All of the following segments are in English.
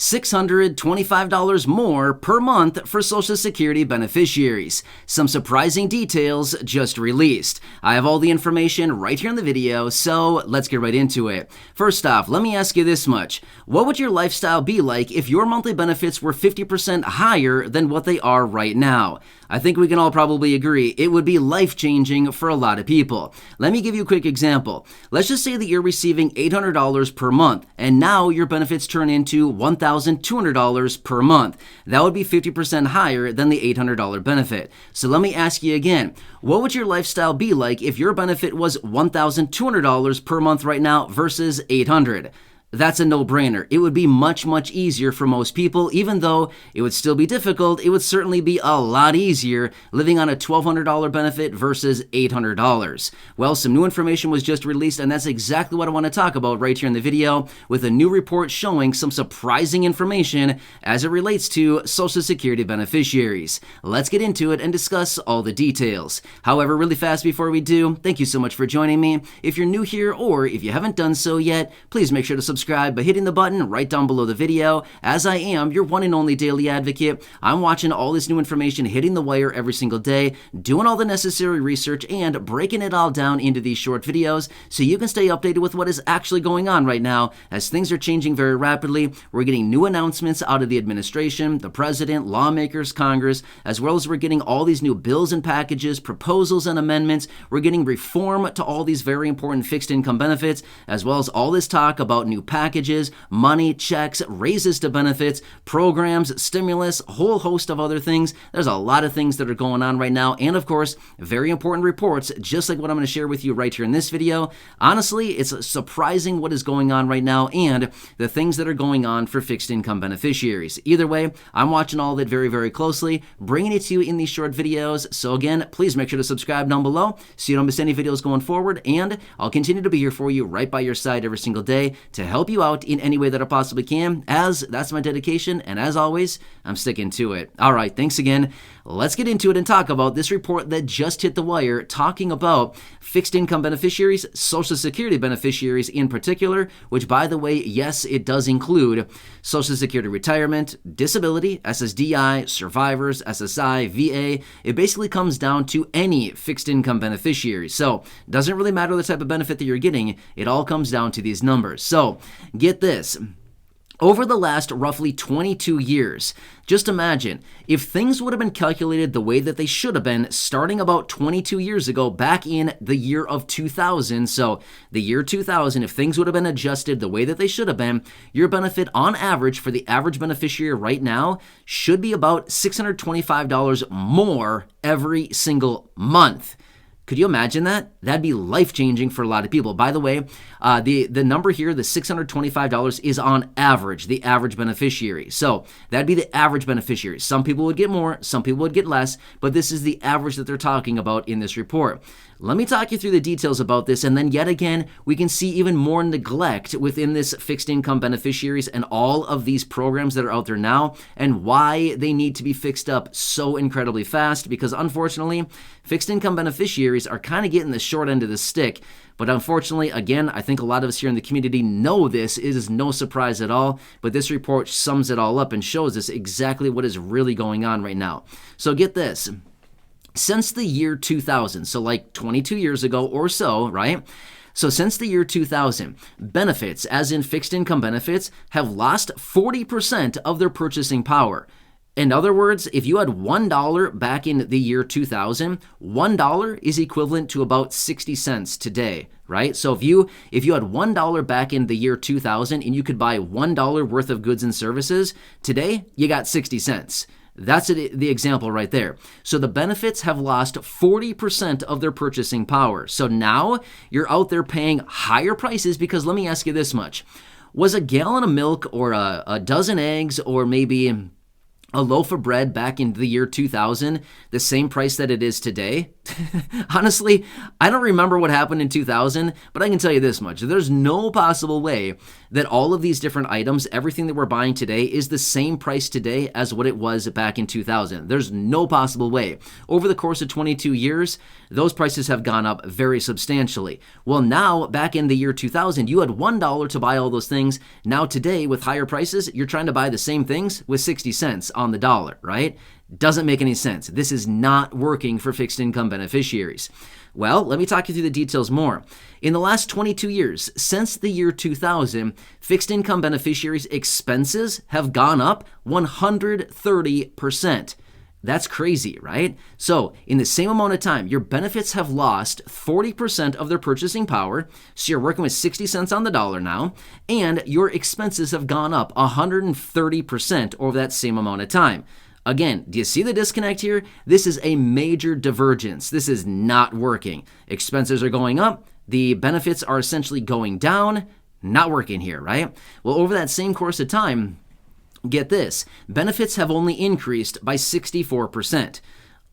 $625 more per month for Social Security beneficiaries. Some surprising details just released. I have all the information right here in the video, so let's get right into it. First off, let me ask you this much. What would your lifestyle be like if your monthly benefits were 50% higher than what they are right now? I think we can all probably agree it would be life-changing for a lot of people. Let me give you a quick example. Let's just say that you're receiving $800 per month, and now your benefits turn into $1,200 per month. That would be 50% higher than the $800 benefit. So let me ask you again, what would your lifestyle be like if your benefit was $1,200 per month right now versus $800? That's a no-brainer. It would be much, much easier for most people. Even though it would still be difficult, it would certainly be a lot easier living on a $1,200 benefit versus $800. Well, some new information was just released, and that's exactly what I want to talk about right here in the video, with a new report showing some surprising information as it relates to Social Security beneficiaries. Let's get into it and discuss all the details. However, really fast before we do, thank you so much for joining me. If you're new here or if you haven't done so yet, please make sure to subscribe by hitting the button right down below the video. As I am your one and only daily advocate, I'm watching all this new information hitting the wire every single day, doing all the necessary research and breaking it all down into these short videos so you can stay updated with what is actually going on right now. As things are changing very rapidly, we're getting new announcements out of the administration, the president, lawmakers, Congress, as well as we're getting all these new bills and packages, proposals and amendments. We're getting reform to all these very important fixed income benefits, as well as all this talk about new packages, money, checks, raises to benefits, programs, stimulus, a whole host of other things. There's a lot of things that are going on right now, and of course, very important reports, just like what I'm going to share with you right here in this video. Honestly, it's surprising what is going on right now and the things that are going on for fixed income beneficiaries. Either way, I'm watching all of it very, very closely, bringing it to you in these short videos. So again, please make sure to subscribe down below so you don't miss any videos going forward, and I'll continue to be here for you right by your side every single day to help you out in any way that I possibly can, as that's my dedication, and as always, I'm sticking to it. All right, thanks again. Let's get into it and talk about this report that just hit the wire, talking about fixed income beneficiaries, Social Security beneficiaries in particular, which, by the way, yes, it does include Social Security retirement, disability, SSDI, survivors, SSI, VA. It basically comes down to any fixed income beneficiary. So it doesn't really matter the type of benefit that you're getting. It all comes down to these numbers. So get this. Over the last roughly 22 years, just imagine if things would have been calculated the way that they should have been starting about 22 years ago, back in the year of 2000. So the year 2000, if things would have been adjusted the way that they should have been, your benefit on average for the average beneficiary right now should be about $625 more every single month. Could you imagine that? That'd be life-changing for a lot of people. By the way, the number here, the $625, is on average, the average beneficiary. So that'd be the average beneficiary. Some people would get more, some people would get less, but this is the average that they're talking about in this report. Let me talk you through the details about this, and then yet again, we can see even more neglect within this fixed income beneficiaries and all of these programs that are out there now, and why they need to be fixed up so incredibly fast, because unfortunately, fixed income beneficiaries are kind of getting the short end of the stick. But unfortunately, again, I think a lot of us here in the community know this. It is no surprise at all, but this report sums it all up and shows us exactly what is really going on right now. So get this. Since the year 2000, so like 22 years ago or so, right? So since the year 2000, benefits, as in fixed income benefits, have lost 40% of their purchasing power. In other words, if you had $1 back in the year 2000, $1 is equivalent to about 60 cents today, right? So if you had $1 back in the year 2000 and you could buy $1 worth of goods and services, today you got 60 cents. That's the example right there. So the benefits have lost 40% of their purchasing power. So now you're out there paying higher prices, because let me ask you this much. Was a gallon of milk or a dozen eggs or maybe a loaf of bread back in the year 2000, the same price that it is today? Honestly, I don't remember what happened in 2000, but I can tell you this much. There's no possible way that all of these different items, everything that we're buying today, is the same price today as what it was back in 2000. There's no possible way. Over the course of 22 years, those prices have gone up very substantially. Well, now, back in the year 2000, you had $1 to buy all those things. Now today, with higher prices, you're trying to buy the same things with 60 cents on the dollar, right? Doesn't make any sense. This is not working for fixed income beneficiaries. Well, let me talk you through the details more. In the last 22 years, since the year 2000, fixed income beneficiaries' expenses have gone up 130%. That's crazy, right? So in the same amount of time, your benefits have lost 40% of their purchasing power. So you're working with 60 cents on the dollar now, and your expenses have gone up 130% over that same amount of time. Again, do you see the disconnect here? This is a major divergence. This is not working. Expenses are going up. The benefits are essentially going down. Not working here, right? Well, over that same course of time, get this, benefits have only increased by 64%.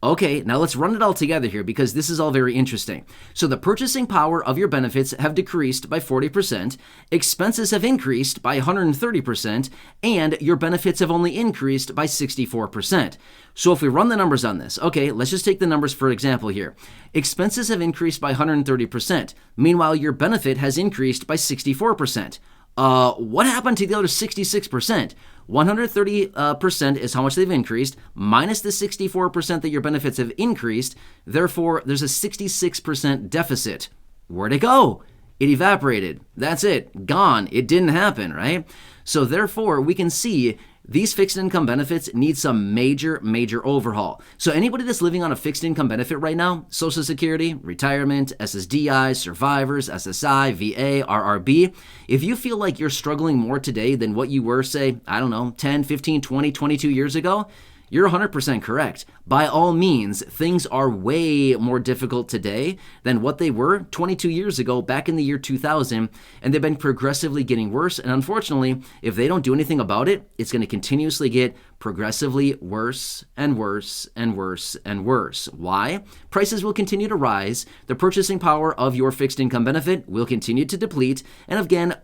Okay, now let's run it all together here because this is all very interesting. So the purchasing power of your benefits have decreased by 40%, expenses have increased by 130%, and your benefits have only increased by 64%. So if we run the numbers on this, okay, let's just take the numbers for example here. Expenses have increased by 130%. Meanwhile, your benefit has increased by 64%. What happened to the other 66%? 130% is how much they've increased, minus the 64% that your benefits have increased. Therefore, there's a 66% deficit. Where'd it go? It evaporated. That's it. Gone. It didn't happen, right? So therefore, we can see these fixed income benefits need some major overhaul. So anybody that's living on a fixed income benefit right now, Social Security, retirement, SSDI, survivors, SSI, VA, RRB, if you feel like you're struggling more today than what you were, say, I don't know, 10, 15, 20, 22 years ago, you're 100% correct. By all means, things are way more difficult today than what they were 22 years ago back in the year 2000, and they've been progressively getting worse. And unfortunately, if they don't do anything about it, it's going to continuously get progressively worse and worse and worse and worse. Why? Prices will continue to rise, the purchasing power of your fixed income benefit will continue to deplete, and again,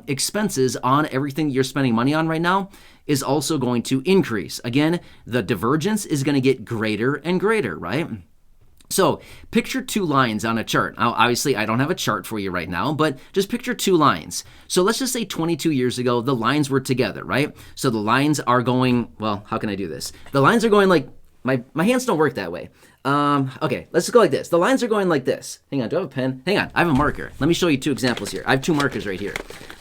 expenses on everything you're spending money on right now is also going to increase. Again, the divergence is going to get greater and greater, right? So picture two lines on a chart. Now, obviously, I don't have a chart for you right now, but just picture two lines. So let's just say 22 years ago, the lines were together, right? So the lines are going, well, how can I do this? The lines are going like, my hands don't work that way. Okay, let's just go like this. The lines are going like this. Hang on, do I have a pen? Hang on, I have a marker. Let me show you two examples here. I have two markers right here.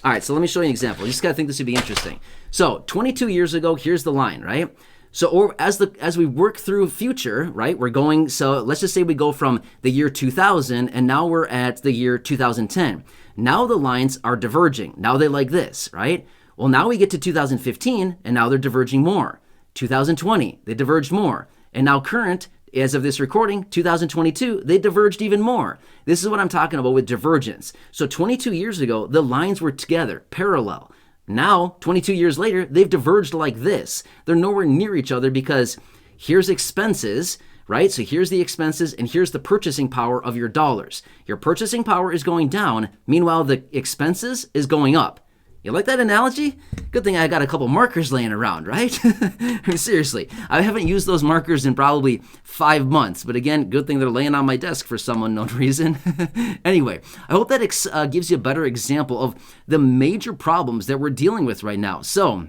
All right, so let me show you an example. You just gotta think this would be interesting. So 22 years ago, here's the line, right? So or as we work through future, right, we're going, so let's just say we go from the year 2000 and now we're at the year 2010. Now the lines are diverging. Now they're like this, right? Well, now we get to 2015 and now they're diverging more. 2020, they diverged more. And now current, as of this recording, 2022, they diverged even more. This is what I'm talking about with divergence. So 22 years ago, the lines were together, parallel. Now, 22 years later, they've diverged like this. They're nowhere near each other because here's expenses, right? So here's the expenses and here's the purchasing power of your dollars. Your purchasing power is going down. Meanwhile, the expenses is going up. You like that analogy? Good thing I got a couple markers laying around, right? I mean, seriously, I haven't used those markers in probably 5 months, but again, good thing they're laying on my desk for some unknown reason. Anyway, I hope that gives you a better example of the major problems that we're dealing with right now. So,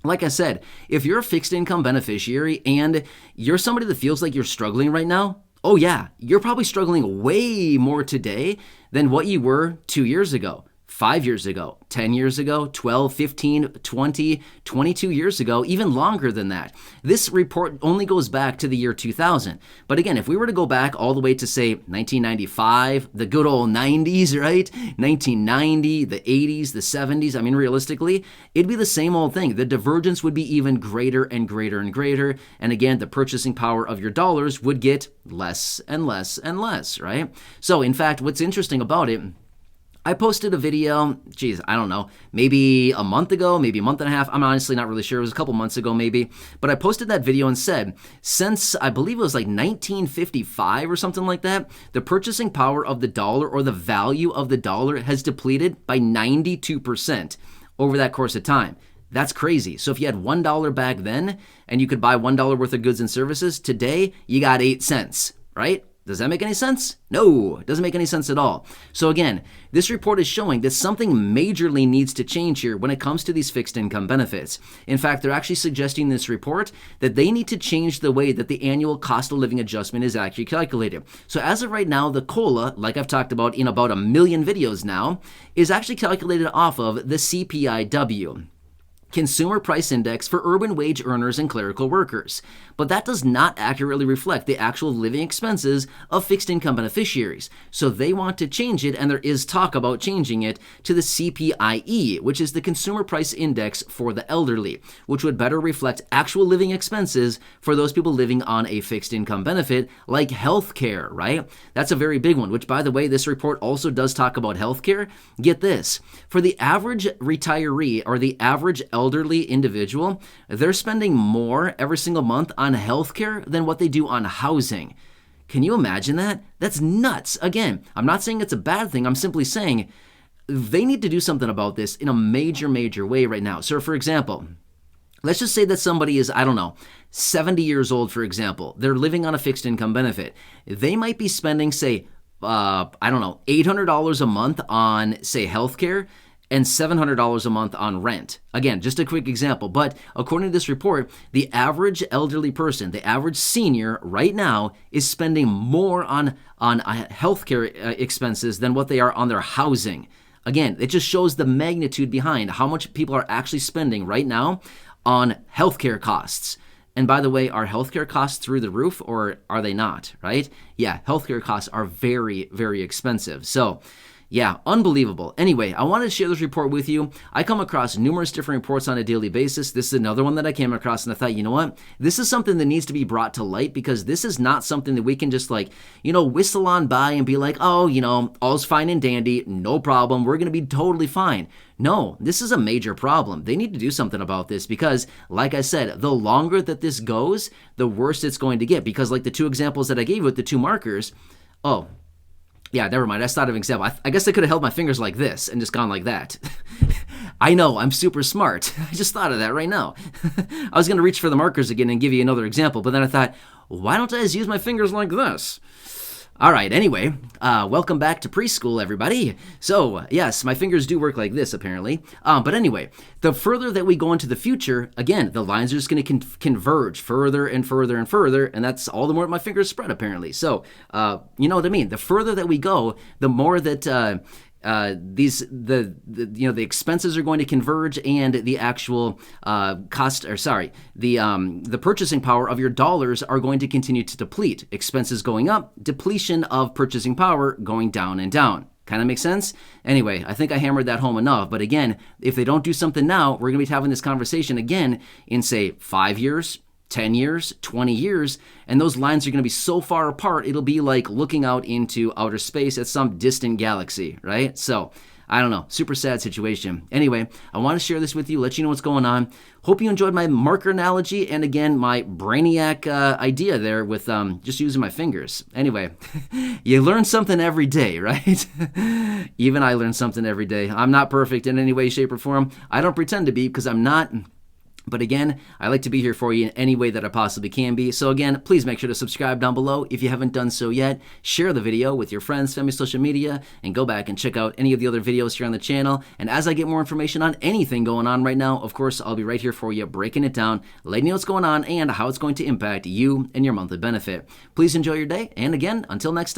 like I said, if you're a fixed income beneficiary and you're somebody that feels like you're struggling right now, oh yeah, you're probably struggling way more today than what you were 2 years ago. 5 years ago, 10 years ago, 12, 15, 20, 22 years ago, even longer than that. This report only goes back to the year 2000. But again, if we were to go back all the way to, say, 1995, the good old 90s, right? 1990, the 80s, the 70s, I mean, realistically, it'd be the same old thing. The divergence would be even greater and greater and greater. And again, the purchasing power of your dollars would get less and less and less, right? So, in fact, what's interesting about it, I posted a video, geez, I don't know, maybe a month ago, maybe a month and a half. I'm honestly not really sure. It was a couple months ago maybe. But I posted that video and said, since I believe it was like 1955 or something like that, the purchasing power of the dollar or the value of the dollar has depleted by 92% over that course of time. That's crazy. So if you had $1 back then and you could buy $1 worth of goods and services, today you got 8 cents, right? Does that make any sense? No, it doesn't make any sense at all. So again, this report is showing that something majorly needs to change here when it comes to these fixed income benefits. In fact, they're actually suggesting in this report that they need to change the way that the annual cost of living adjustment is actually calculated. So as of right now, the COLA, like I've talked about in about 1 million videos now, is actually calculated off of the CPIW. Consumer Price Index for urban wage earners and clerical workers. But that does not accurately reflect the actual living expenses of fixed income beneficiaries. So they want to change it, and there is talk about changing it to the CPIE, which is the Consumer Price Index for the elderly, which would better reflect actual living expenses for those people living on a fixed income benefit, like healthcare, right? That's a very big one, which, by the way, this report also does talk about healthcare. Get this. For the average retiree or the average elderly individual, they're spending more every single month on healthcare than what they do on housing. Can you imagine that? That's nuts. Again, I'm not saying it's a bad thing. I'm simply saying they need to do something about this in a major way right now. So for example, let's just say that somebody is, I don't know, 70 years old, for example. They're living on a fixed income benefit. They might be spending, say, I don't know, $800 a month on, say, healthcare, and $700 a month on rent. Again, just a quick example, but according to this report, the average elderly person, the average senior right now is spending more on healthcare expenses than what they are on their housing. Again, it just shows the magnitude behind how much people are actually spending right now on healthcare costs. And by the way, are healthcare costs through the roof or are they not, right? Yeah, healthcare costs are very expensive. So yeah, unbelievable. Anyway, I wanted to share this report with you. I come across numerous different reports on a daily basis. This is another one that I came across, and I thought, you know what? This is something that needs to be brought to light because this is not something that we can just whistle on by and be like, oh, all's fine and dandy, no problem, we're going to be totally fine. No, this is a major problem. They need to do something about this because, like I said, the longer that this goes, the worse it's going to get because like the two examples that I gave with the two markers, yeah, never mind. I just thought of an example. I guess I could have held my fingers like this and just gone like that. I know, I'm super smart. I just thought of that right now. I was going to reach for the markers again and give you another example, but then I thought, why don't I just use my fingers like this? All right, anyway, welcome back to preschool, everybody. So, yes, my fingers do work like this, apparently. But anyway, the further that we go into the future, again, the lines are just going to converge further and further, and that's all the more my fingers spread, apparently. So, you know what I mean? The further that we go, the more that the expenses are going to converge and the actual the purchasing power of your dollars are going to continue to deplete. Expenses going up, depletion of purchasing power going down and down. Kind of makes sense? Anyway, I think I hammered that home enough. But again, if they don't do something now, we're going to be having this conversation again in, say, 5 years, 10 years, 20 years, and those lines are going to be so far apart, it'll be like looking out into outer space at some distant galaxy, right? So, I don't know, super sad situation. Anyway, I want to share this with you, let you know what's going on. Hope you enjoyed my marker analogy, and again, my brainiac idea there with just using my fingers. Anyway, you learn something every day, right? Even I learn something every day. I'm not perfect in any way, shape, or form. I don't pretend to be because I'm not. But again, I like to be here for you in any way that I possibly can be. So again, please make sure to subscribe down below if you haven't done so yet. Share the video with your friends, family, social media, and go back and check out any of the other videos here on the channel. And as I get more information on anything going on right now, of course, I'll be right here for you, breaking it down, letting you know what's going on and how it's going to impact you and your monthly benefit. Please enjoy your day. And again, until next time.